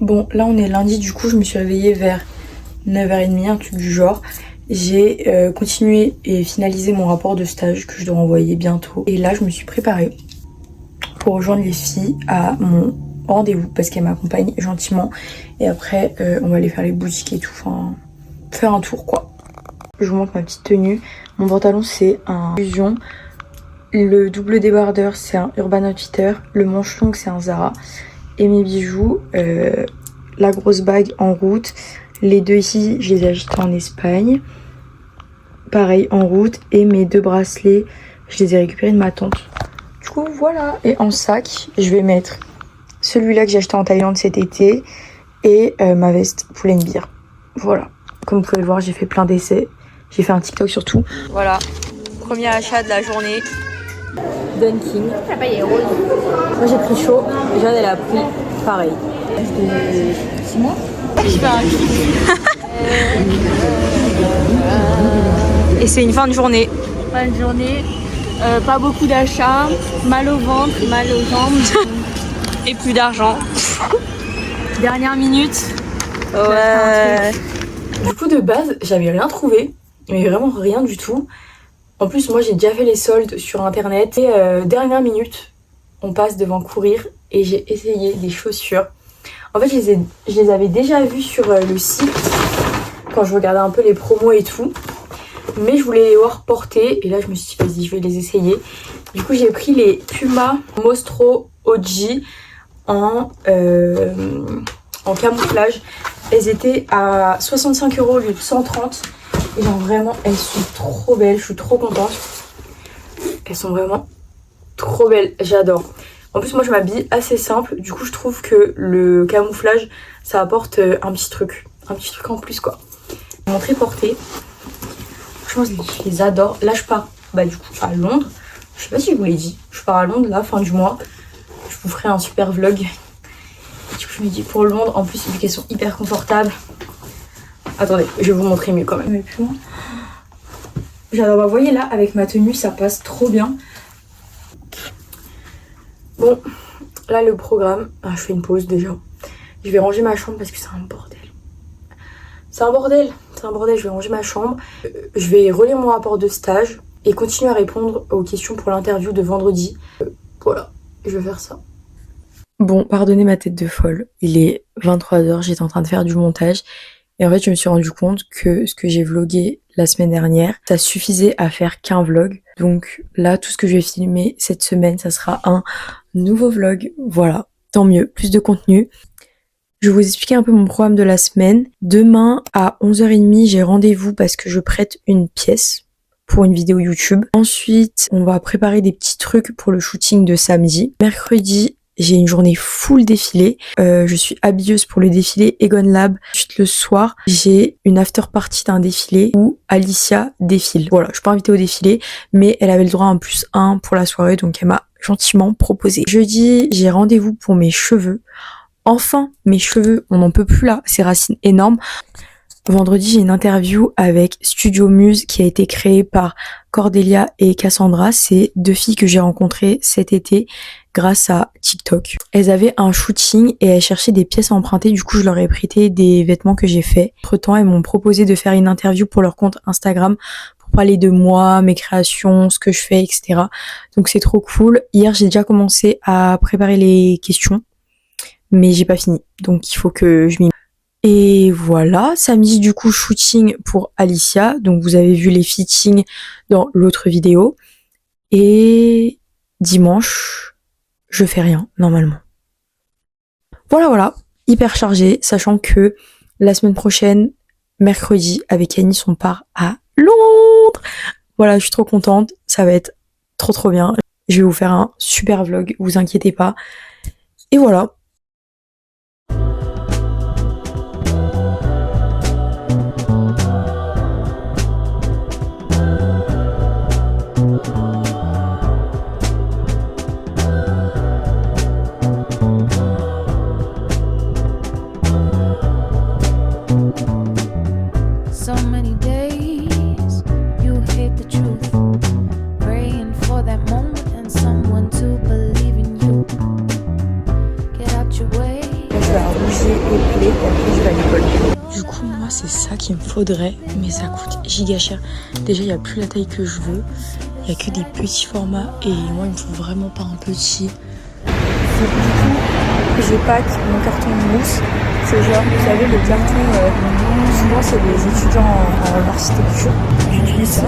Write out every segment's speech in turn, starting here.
Bon, là on est lundi, du coup je me suis réveillée vers 9h30, un truc du genre. J'ai continué et finalisé mon rapport de stage que je dois envoyer bientôt. Et là je me suis préparée pour rejoindre les filles à mon rendez-vous parce qu'elles m'accompagnent gentiment. Et après on va aller faire les boutiques et tout, enfin faire un tour quoi. Je vous montre ma petite tenue. Mon pantalon c'est un Fusion. Le double débardeur c'est un Urban Outfitter. Le manche long c'est un Zara. Et mes bijoux, la grosse bague en route. Les deux ici, je les ai achetés en Espagne. Pareil, en route. Et mes deux bracelets, je les ai récupérés de ma tante. Du coup, voilà. Et en sac, je vais mettre celui-là que j'ai acheté en Thaïlande cet été. Et ma veste Pull&Bear. Voilà. Comme vous pouvez le voir, j'ai fait plein d'essais. J'ai fait un TikTok surtout. Voilà. Premier achat de la journée. Dunkin. La paille est rose. Moi j'ai pris chaud, Jeanne elle a pris pareil. 6 mois. Je fais un Et c'est une fin de journée. Fin de journée, pas beaucoup d'achats, mal au ventre, mal aux jambes. Et plus d'argent. Dernière minute. Ouais. Du coup de base j'avais rien trouvé, mais vraiment rien du tout. En plus, moi, j'ai déjà fait les soldes sur internet. Et dernière minute, on passe devant Courir et j'ai essayé des chaussures. En fait, je les avais déjà vues sur le site quand je regardais un peu les promos et tout. Mais je voulais les voir porter. Et là, je me suis dit, vas-y, je vais les essayer. Du coup, j'ai pris les Puma Mostro OG en camouflage. Elles étaient à 65 € au lieu de 130. Et genre vraiment, elles sont trop belles, je suis trop contente. Elles sont vraiment trop belles, j'adore. En plus, moi je m'habille assez simple, du coup je trouve que le camouflage, ça apporte un petit truc en plus quoi. Montrer portée. Franchement, je les adore. Là je pars, du coup à Londres. Je sais pas si je vous l'ai dit, je pars à Londres là, fin du mois. Je vous ferai un super vlog. Et du coup je me dis pour Londres, en plus vu qu'elles sont hyper confortables. Attendez, je vais vous montrer mieux quand même. J'adore, vous voyez là, avec ma tenue, ça passe trop bien. Bon, là le programme, je fais une pause déjà. Je vais ranger ma chambre parce que c'est un bordel. C'est un bordel, je vais ranger ma chambre. Je vais relire mon rapport de stage et continuer à répondre aux questions pour l'interview de vendredi. Voilà, je vais faire ça. Bon, pardonnez ma tête de folle. Il est 23h, j'étais en train de faire du montage. Et en fait, je me suis rendu compte que ce que j'ai vlogué la semaine dernière, ça suffisait à faire qu'un vlog. Donc là, tout ce que je vais filmer cette semaine, ça sera un nouveau vlog. Voilà, tant mieux, plus de contenu. Je vais vous expliquer un peu mon programme de la semaine. Demain, à 11h30, j'ai rendez-vous parce que je prête une pièce pour une vidéo YouTube. Ensuite, on va préparer des petits trucs pour le shooting de samedi. Mercredi, j'ai une journée full défilé. Je suis habilleuse pour le défilé Egon Lab. Ensuite, le soir, j'ai une after party d'un défilé où Alicia défile. Voilà, je suis pas invitée au défilé, mais elle avait le droit à un +1 pour la soirée, donc elle m'a gentiment proposé. Jeudi, j'ai rendez-vous pour mes cheveux. Enfin, mes cheveux, on n'en peut plus là, ces racines énormes. Vendredi, j'ai une interview avec Studio Muse qui a été créée par Cordelia et Cassandra. C'est deux filles que j'ai rencontrées cet été grâce à TikTok. Elles avaient un shooting et elles cherchaient des pièces à emprunter. Du coup, je leur ai prêté des vêtements que j'ai faits. Entre-temps, elles m'ont proposé de faire une interview pour leur compte Instagram pour parler de moi, mes créations, ce que je fais, etc. Donc, c'est trop cool. Hier, j'ai déjà commencé à préparer les questions, mais j'ai pas fini. Donc, il faut que je m'y... Et voilà, samedi du coup shooting pour Alicia, donc vous avez vu les fittings dans l'autre vidéo. Et dimanche, je fais rien normalement. Voilà, hyper chargé, sachant que la semaine prochaine, mercredi, avec Anis, on part à Londres. Voilà, je suis trop contente, ça va être trop bien. Je vais vous faire un super vlog, vous inquiétez pas. Et voilà. c'est ça qu'il me faudrait, mais ça coûte giga cher. Déjà, il n'y a plus la taille que je veux. Il n'y a que des petits formats et moi, il me faut vraiment pas un petit. Du coup, j'ai pack mon carton de mousse. C'est genre, vous savez, le carton, souvent c'est les étudiants en architecture. J'utilise ça.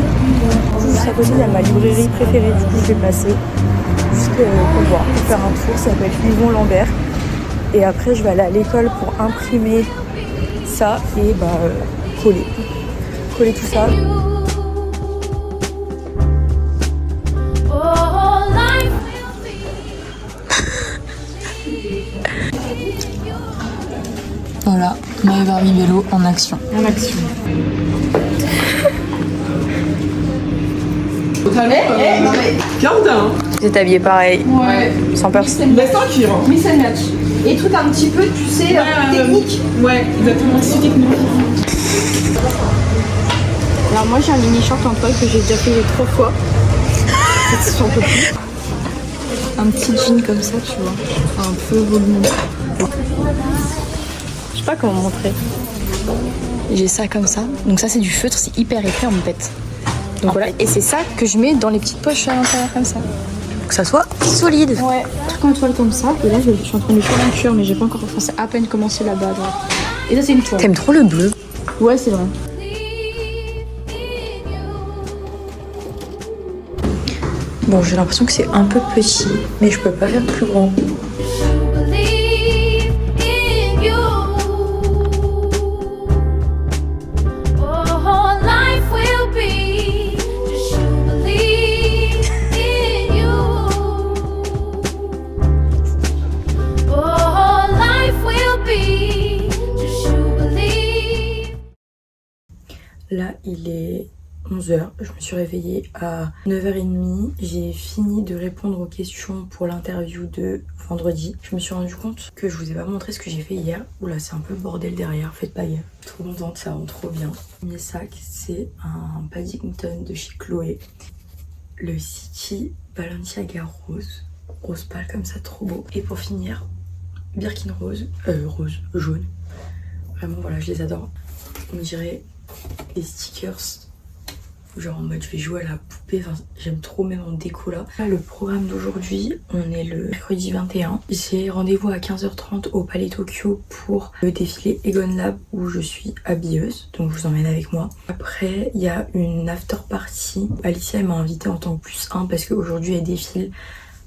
Juste à côté, il y a ma librairie préférée. Du coup, je vais passer juste pour voir, pour faire un tour. Ça s'appelle Yvon Lambert. Et après, je vais aller à l'école pour imprimer ça et coller tout ça. Voilà, My Barbie vélo en action. En action. Non mais garde hein. Vous êtes habillés pareil. Ouais. Sans personne. Mais sans cuir. Mais ça match. Et truc un petit peu, tu sais, technique. Ouais, exactement, c'est technique. Alors moi j'ai un mini short en toile que j'ai déjà fait 3 fois. J'en peux plus. Un petit jean comme ça, tu vois. Un peu volumineux. Je sais pas comment montrer. J'ai ça comme ça. Donc ça c'est du feutre, c'est hyper épais en pète. Donc voilà, et c'est ça que je mets dans les petites poches à l'intérieur comme ça. Pour que ça soit solide. Ouais, truc en toile comme ça. Et là je suis en train de faire un cuir mais j'ai pas encore. Enfin c'est à peine commencé là-bas. Et ça c'est une toile. T'aimes trop le bleu? Ouais c'est vrai. Bon, j'ai l'impression que c'est un peu petit, mais je peux pas faire plus grand. Là, il est 11h, je me suis réveillée à 9h30. J'ai fini de répondre aux questions pour l'interview de vendredi. Je me suis rendu compte que je vous ai pas montré ce que j'ai fait hier. Oula, c'est un peu le bordel derrière, faites pas gaffe. Trop contente, ça rend trop bien. Le premier sac, c'est un Paddington de chez Chloé. Le City Balenciaga rose. Rose pâle comme ça, trop beau. Et pour finir, Birkin rose, jaune. Vraiment, voilà, je les adore. On dirait des stickers. Genre en mode je vais jouer à la poupée, enfin, j'aime trop même en déco là. Là le programme d'aujourd'hui, on est le mercredi 21. J'ai rendez-vous à 15h30 au Palais Tokyo pour le défilé Egon Lab où je suis habilleuse, donc je vous emmène avec moi. Après il y a une after party. Alicia elle m'a invitée en tant que +1 parce qu'aujourd'hui elle défile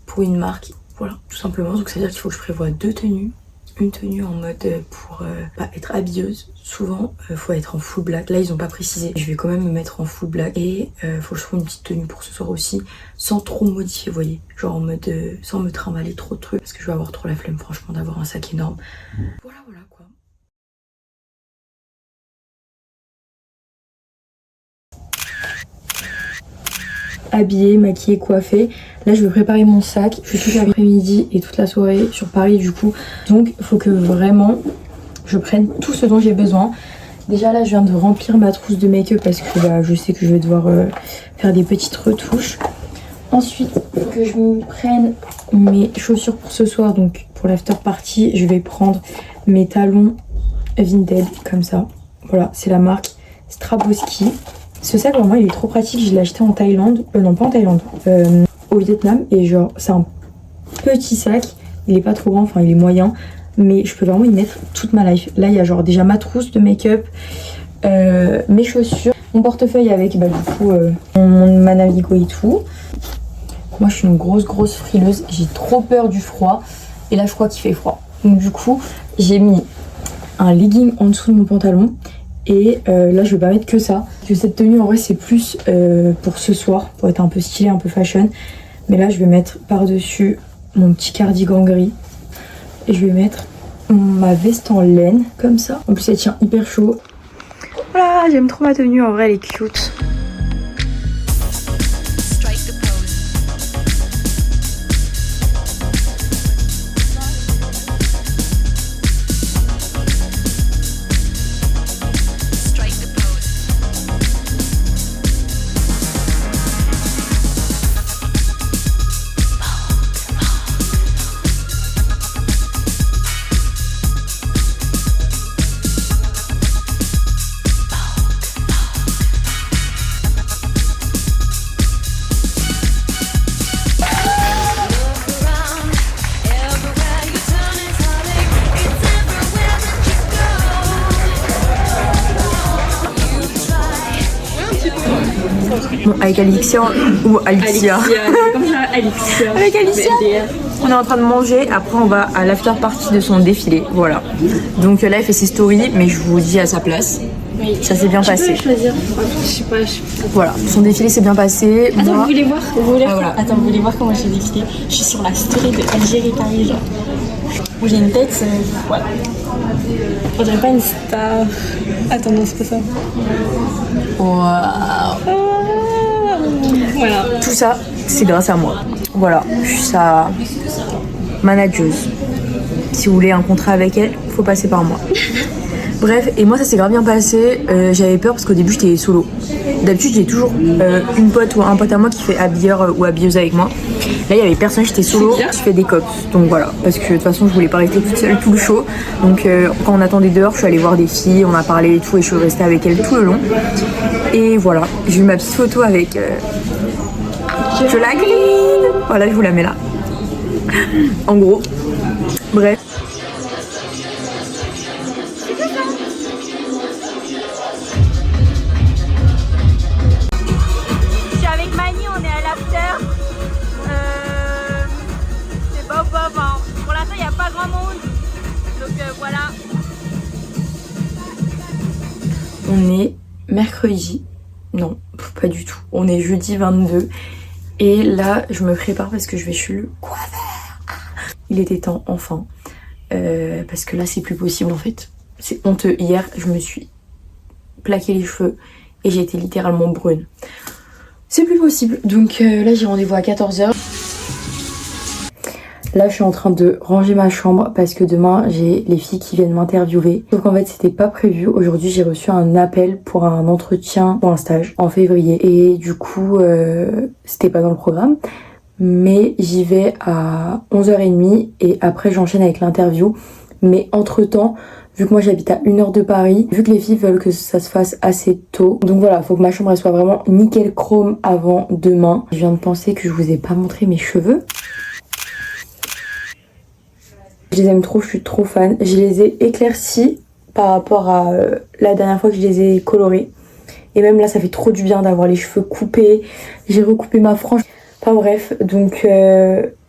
pour une marque. Voilà, tout simplement, donc ça veut dire qu'il faut que je prévoie 2 tenues. Une tenue en mode pour être habilleuse. Souvent faut être en full black. Là ils ont pas précisé. Je vais quand même me mettre en full black. Et faut que je trouve une petite tenue pour ce soir aussi. Sans trop modifier, vous voyez. Genre en mode sans me trimballer trop de trucs. Parce que je vais avoir trop la flemme franchement d'avoir un sac énorme. Voilà quoi. Habillée, maquillée, coiffée. Là je vais préparer mon sac. Je suis toute l'après-midi et toute la soirée sur Paris du coup. Donc il faut que vraiment je prenne tout ce dont j'ai besoin. Déjà là je viens de remplir ma trousse de make-up parce que je sais que je vais devoir faire des petites retouches. Ensuite il faut que je me prenne mes chaussures pour ce soir. Donc pour l'after party je vais prendre mes talons Vinted comme ça. Voilà, c'est la marque Straboski. Ce sac vraiment il est trop pratique, je l'ai acheté en Thaïlande, non pas en Thaïlande, au Vietnam. Et genre c'est un petit sac, il est pas trop grand, enfin il est moyen, mais je peux vraiment y mettre toute ma life. Là il y a genre déjà ma trousse de make-up, mes chaussures, mon portefeuille avec du coup ma Navigo et tout. Moi je suis une grosse frileuse, j'ai trop peur du froid et là je crois qu'il fait froid. Donc du coup j'ai mis un legging en dessous de mon pantalon. Et là je vais pas mettre que ça. Cette tenue en vrai c'est plus pour ce soir, pour être un peu stylé, un peu fashion. Mais là je vais mettre par dessus mon petit cardigan gris. Et je vais mettre ma veste en laine comme ça. En plus elle tient hyper chaud. Voilà, j'aime trop ma tenue, en vrai elle est cute. conversation avec Alexia ou Alexia. Comme ça, Alexia. Avec Alicia. On est en train de manger, après on va à l'after party de son défilé, voilà. Donc là elle fait ses stories, mais je vous dis à sa place. Oui. Ça s'est bien passé. Choisir. Je sais pas. Voilà, son défilé s'est bien passé. Attends, Moi... vous voulez voir, voilà. Attends, vous voulez voir comment j'ai défilé? Je suis sur la story de Algérie Paris, genre. Où j'ai une tête, voilà. On dirait pas une star. Attends, non, c'est pas ça. Waouh. Voilà. Tout ça, c'est grâce à moi. Voilà, je suis sa manageuse. Si vous voulez un contrat avec elle, faut passer par moi. Bref, et moi ça s'est grave bien passé. J'avais peur parce qu'au début j'étais solo. D'habitude j'ai toujours une pote ou un pote à moi qui fait habilleur ou habilleuse avec moi. Là il y avait personne, j'étais solo, je fais des cops. Donc voilà, parce que de toute façon je voulais pas rester toute seule tout le show. Donc quand on attendait dehors, je suis allée voir des filles, on a parlé et tout, et je suis restée avec elles tout le long. Et voilà, j'ai eu ma petite photo avec je la green. Voilà, je vous la mets là. En gros, bref. On est mercredi, non, pas du tout, on est jeudi 22 et là je me prépare parce que je vais chez le coiffeur. Il était temps enfin, parce que là c'est plus possible en fait, c'est honteux. Hier je me suis plaqué les cheveux et j'ai été littéralement brune. C'est plus possible, donc là j'ai rendez-vous à 14h. Là je suis en train de ranger ma chambre parce que demain j'ai les filles qui viennent m'interviewer. Donc en fait c'était pas prévu. Aujourd'hui j'ai reçu un appel pour un entretien pour un stage en février. Et du coup c'était pas dans le programme. Mais j'y vais à 11h30 et après j'enchaîne avec l'interview. Mais entre temps, vu que moi j'habite à 1h de Paris, vu que les filles veulent que ça se fasse assez tôt. Donc voilà, faut que ma chambre elle soit vraiment nickel chrome avant demain. Je viens de penser que je vous ai pas montré mes cheveux. Je les aime trop, je suis trop fan. Je les ai éclaircis par rapport à la dernière fois que je les ai colorés. Et même là, ça fait trop du bien d'avoir les cheveux coupés. J'ai recoupé ma frange. Enfin bref, donc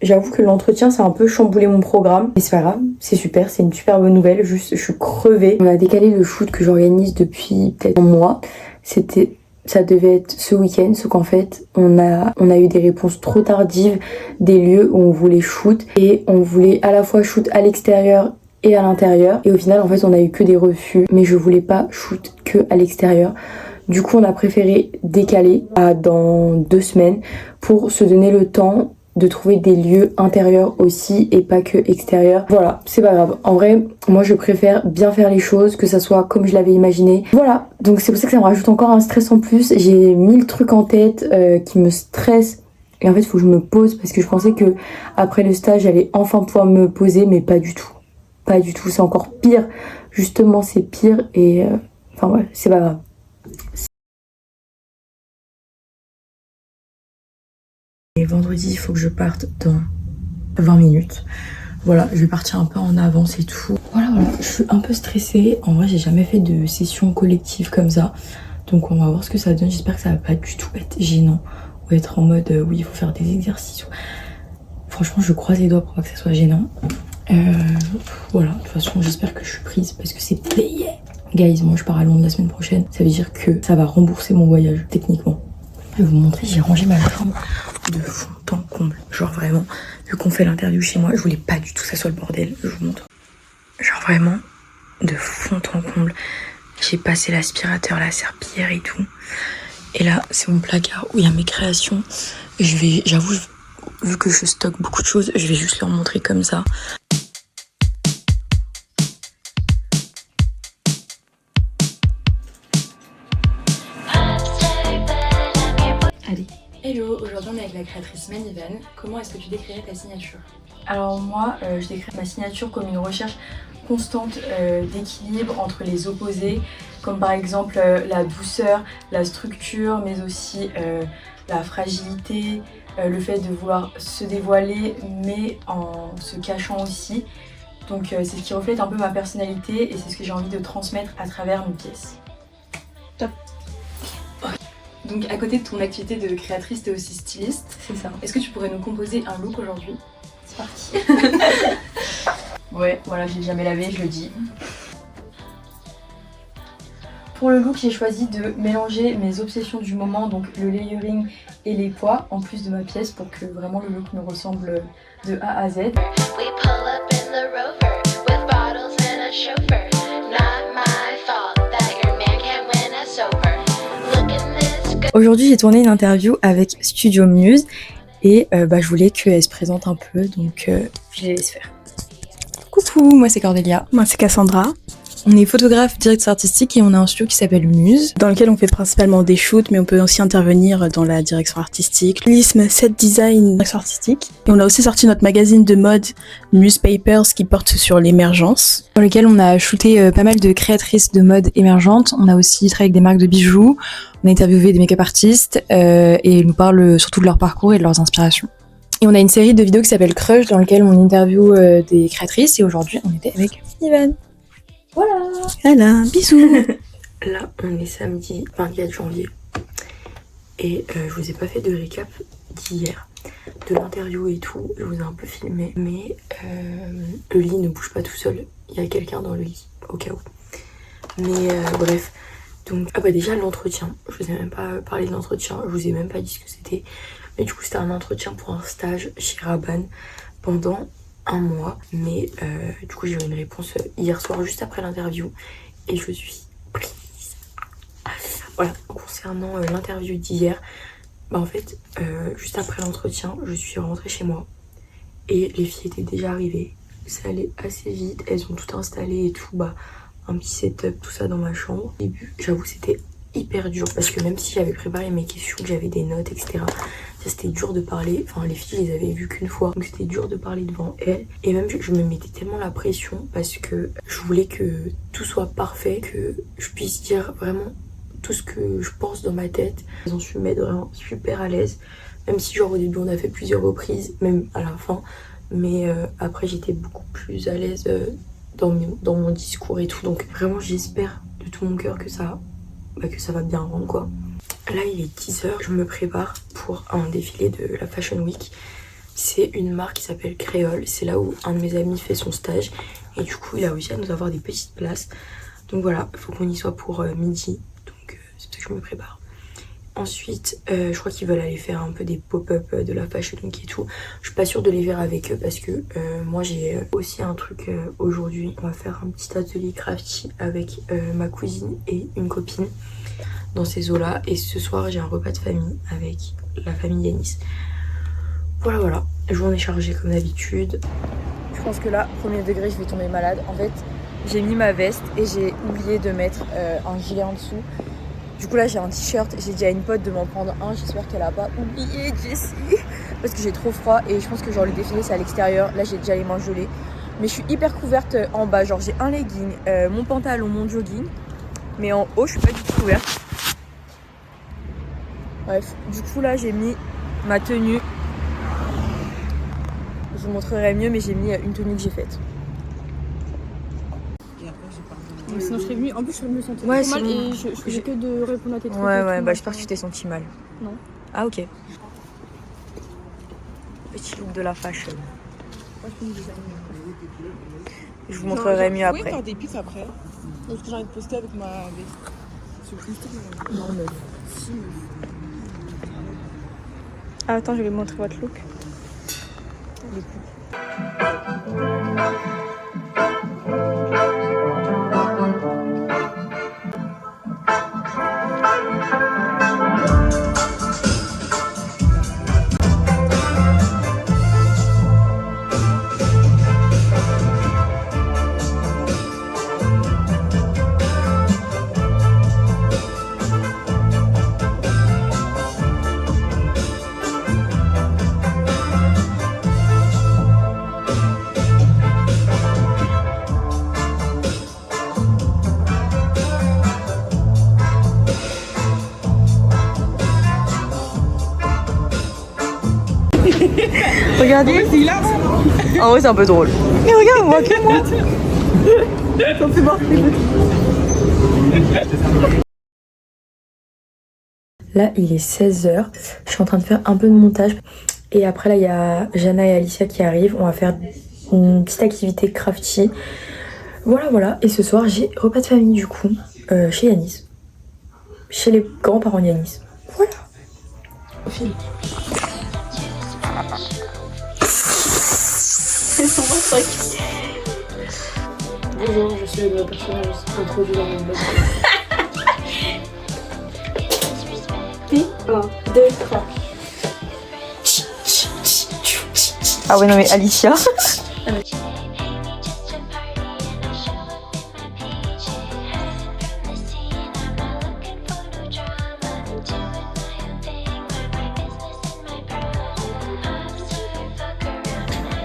j'avoue que l'entretien, ça a un peu chamboulé mon programme. Mais c'est pas grave, c'est super, c'est une super bonne nouvelle. Juste, je suis crevée. On a décalé le shoot que j'organise depuis peut-être un mois. Ça devait être ce week-end, sauf qu'en fait, on a eu des réponses trop tardives des lieux où on voulait shoot. Et on voulait à la fois shoot à l'extérieur et à l'intérieur. Et au final, en fait, on a eu que des refus. Mais je voulais pas shoot que à l'extérieur. Du coup, on a préféré décaler à dans 2 semaines pour se donner le temps de trouver des lieux intérieurs aussi et pas que extérieurs. Voilà, c'est pas grave. En vrai, moi je préfère bien faire les choses, que ça soit comme je l'avais imaginé. Voilà, donc c'est pour ça que ça me rajoute encore un stress en plus. J'ai 1000 trucs en tête qui me stressent. Et en fait, il faut que je me pose parce que je pensais que après le stage, j'allais enfin pouvoir me poser, mais pas du tout. Pas du tout, c'est encore pire. Justement, c'est pire et... Enfin ouais, c'est pas grave. Et vendredi, il faut que je parte dans 20 minutes. Voilà, je vais partir un peu en avance et tout. Voilà, je suis un peu stressée. En vrai, j'ai jamais fait de session collective comme ça. Donc on va voir ce que ça donne. J'espère que ça va pas du tout être gênant. Ou être en mode, oui, il faut faire des exercices. Franchement, je croise les doigts pour pas que ça soit gênant. Voilà, de toute façon, j'espère que je suis prise parce que c'est payé. Guys, moi je pars à Londres la semaine prochaine. Ça veut dire que ça va rembourser mon voyage, techniquement. Je vais vous montrer, j'ai rangé ma chambre de fond en comble. Genre vraiment, vu qu'on fait l'interview chez moi, je voulais pas du tout que ça soit le bordel. Je vous montre. Genre vraiment, de fond en comble. J'ai passé l'aspirateur, la serpillière et tout. Et là, c'est mon placard où il y a mes créations. J'avoue, vu que je stocke beaucoup de choses, je vais juste leur montrer comme ça. Allez. Hello, aujourd'hui on est avec la créatrice Manivan. Comment est-ce que tu décrirais ta signature? Alors moi, je décris ma signature comme une recherche constante d'équilibre entre les opposés, comme par exemple la douceur, la structure, mais aussi la fragilité, le fait de vouloir se dévoiler mais en se cachant aussi. Donc c'est ce qui reflète un peu ma personnalité et c'est ce que j'ai envie de transmettre à travers mes pièces. Top. Donc à côté de ton activité de créatrice, t'es aussi styliste. C'est ça. Est-ce que tu pourrais nous composer un look aujourd'hui? C'est parti. Ouais, voilà, j'ai jamais lavé, je le dis. Pour le look, j'ai choisi de mélanger mes obsessions du moment, donc le layering et les poids, en plus de ma pièce, pour que vraiment le look me ressemble de A à Z. Aujourd'hui, j'ai tourné une interview avec Studio Muse et je voulais qu'elle se présente un peu, donc je les laisse faire. Coucou, moi c'est Cordelia. Moi c'est Cassandra. On est photographe, directrice artistique et on a un studio qui s'appelle Muse. Dans lequel on fait principalement des shoots, mais on peut aussi intervenir dans la direction artistique, stylisme, set design, direction artistique. Et on a aussi sorti notre magazine de mode Muse Papers qui porte sur l'émergence. Dans lequel on a shooté pas mal de créatrices de mode émergentes. On a aussi travaillé avec des marques de bijoux. On a interviewé des make-up artistes et ils nous parlent surtout de leur parcours et de leurs inspirations. Et on a une série de vidéos qui s'appelle Crush dans lequel on interview des créatrices et aujourd'hui on était avec Ivan. Voilà, bisous. Là, on est samedi 24 janvier et je vous ai pas fait de récap d'hier, de l'interview et tout. Je vous ai un peu filmé, mais le lit ne bouge pas tout seul. Il y a quelqu'un dans le lit, au cas où. Mais bref, donc déjà l'entretien. Je vous ai même pas parlé de l'entretien. Je vous ai même pas dit ce que c'était. Mais du coup, c'était un entretien pour un stage chez Rabanne pendant un mois, mais du coup j'ai eu une réponse hier soir juste après l'interview et je suis prise. Voilà, concernant l'interview d'hier, en fait juste après l'entretien je suis rentrée chez moi et les filles étaient déjà arrivées, ça allait assez vite, elles ont tout installé et tout, un petit setup, tout ça dans ma chambre. Au début j'avoue c'était hyper dur parce que même si j'avais préparé mes questions, que j'avais des notes etc, c'était dur de parler, enfin les filles je les avais vues qu'une fois, donc c'était dur de parler devant elles. Et même je me mettais tellement la pression parce que je voulais que tout soit parfait, que je puisse dire vraiment tout ce que je pense dans ma tête. Elles ont su m'aider vraiment super à l'aise, même si genre au début on a fait plusieurs reprises, même à la fin, mais après j'étais beaucoup plus à l'aise dans mon discours et tout, donc vraiment j'espère de tout mon cœur que ça va bien rendre quoi. Là il est 10h, je me prépare pour un défilé de la Fashion Week. C'est une marque qui s'appelle Créole, c'est là où un de mes amis fait son stage et du coup il a réussi à nous avoir des petites places. Donc voilà, il faut qu'on y soit pour midi, donc c'est pour ça que je me prépare. Ensuite je crois qu'ils veulent aller faire un peu des pop-up de la Fashion Week et tout. Je suis pas sûre de les faire avec eux parce que moi j'ai aussi un truc aujourd'hui. On va faire un petit atelier crafty avec ma cousine et une copine dans ces eaux-là. Et ce soir, j'ai un repas de famille avec la famille Yanis. Voilà. Journée chargée comme d'habitude. Je pense que là, premier degré, je vais tomber malade. En fait, j'ai mis ma veste et j'ai oublié de mettre un gilet en dessous. Du coup, là, j'ai un t-shirt. J'ai dit à une pote de m'en prendre un. J'espère qu'elle a pas oublié, Jessie. Parce que j'ai trop froid et je pense que genre le défilé, c'est à l'extérieur. Là, j'ai déjà les mains gelées. Mais je suis hyper couverte en bas. Genre, j'ai un legging, mon pantalon, mon jogging. Mais en haut, je suis pas du tout couverte. Bref, du coup là j'ai mis ma tenue. Je vous montrerai mieux, mais j'ai mis une tenue que j'ai faite. Sinon je serais venue, en plus je me sentais Ouais, trop mal sinon, et je faisais que de répondre à tes trucs. Ouais, j'espère que tu t'es senti mal. Non. Ah ok. Petit look de la fashion. Je vous montrerai mieux après. Oui, faire des pics après. Parce que j'ai envie de poster avec ma veste. Non, mais... Ah, attends, je vais vous montrer votre look. Regardez. En vrai, c'est un peu drôle. Mais regarde, moi, que moi. Ça me fait marrer. Là il est 16h, je suis en train de faire un peu de montage. Et après là il y a Jana et Alicia qui arrivent, on va faire une petite activité crafty. Voilà, et ce soir j'ai repas de famille du coup, chez Yanis. Chez les grands-parents de Yanis. Voilà. Bonjour, je suis le personnage introduit dans mon blog. 1, 2, 3. Ah ouais non mais Alicia.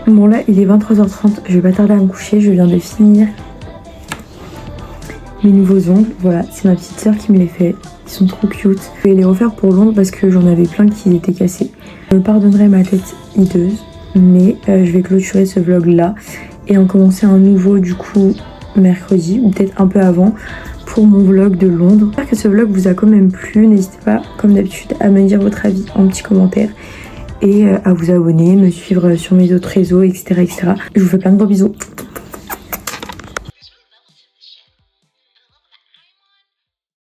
Bon là il est 23h30, je vais pas tarder à me coucher, je viens de finir mes nouveaux ongles. Voilà, c'est ma petite sœur qui me les fait, ils sont trop cute. Je vais les refaire pour Londres parce que j'en avais plein qui étaient cassés. Je me pardonnerai ma tête hideuse, mais je vais clôturer ce vlog là et en commencer un nouveau du coup mercredi ou peut-être un peu avant pour mon vlog de Londres. J'espère que ce vlog vous a quand même plu, n'hésitez pas comme d'habitude à me dire votre avis en petit commentaire. Et à vous abonner, me suivre sur mes autres réseaux, etc. Je vous fais plein de gros bisous.